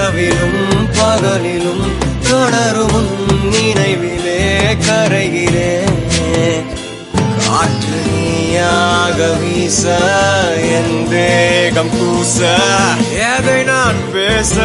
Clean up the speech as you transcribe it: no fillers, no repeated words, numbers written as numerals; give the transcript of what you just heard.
இரவிலும் பகலிலும் தொடரும் நினைவிலே கரைகிறேன். காற்று நீயாக வீச என் தேகம் கூச எதை நான் பேச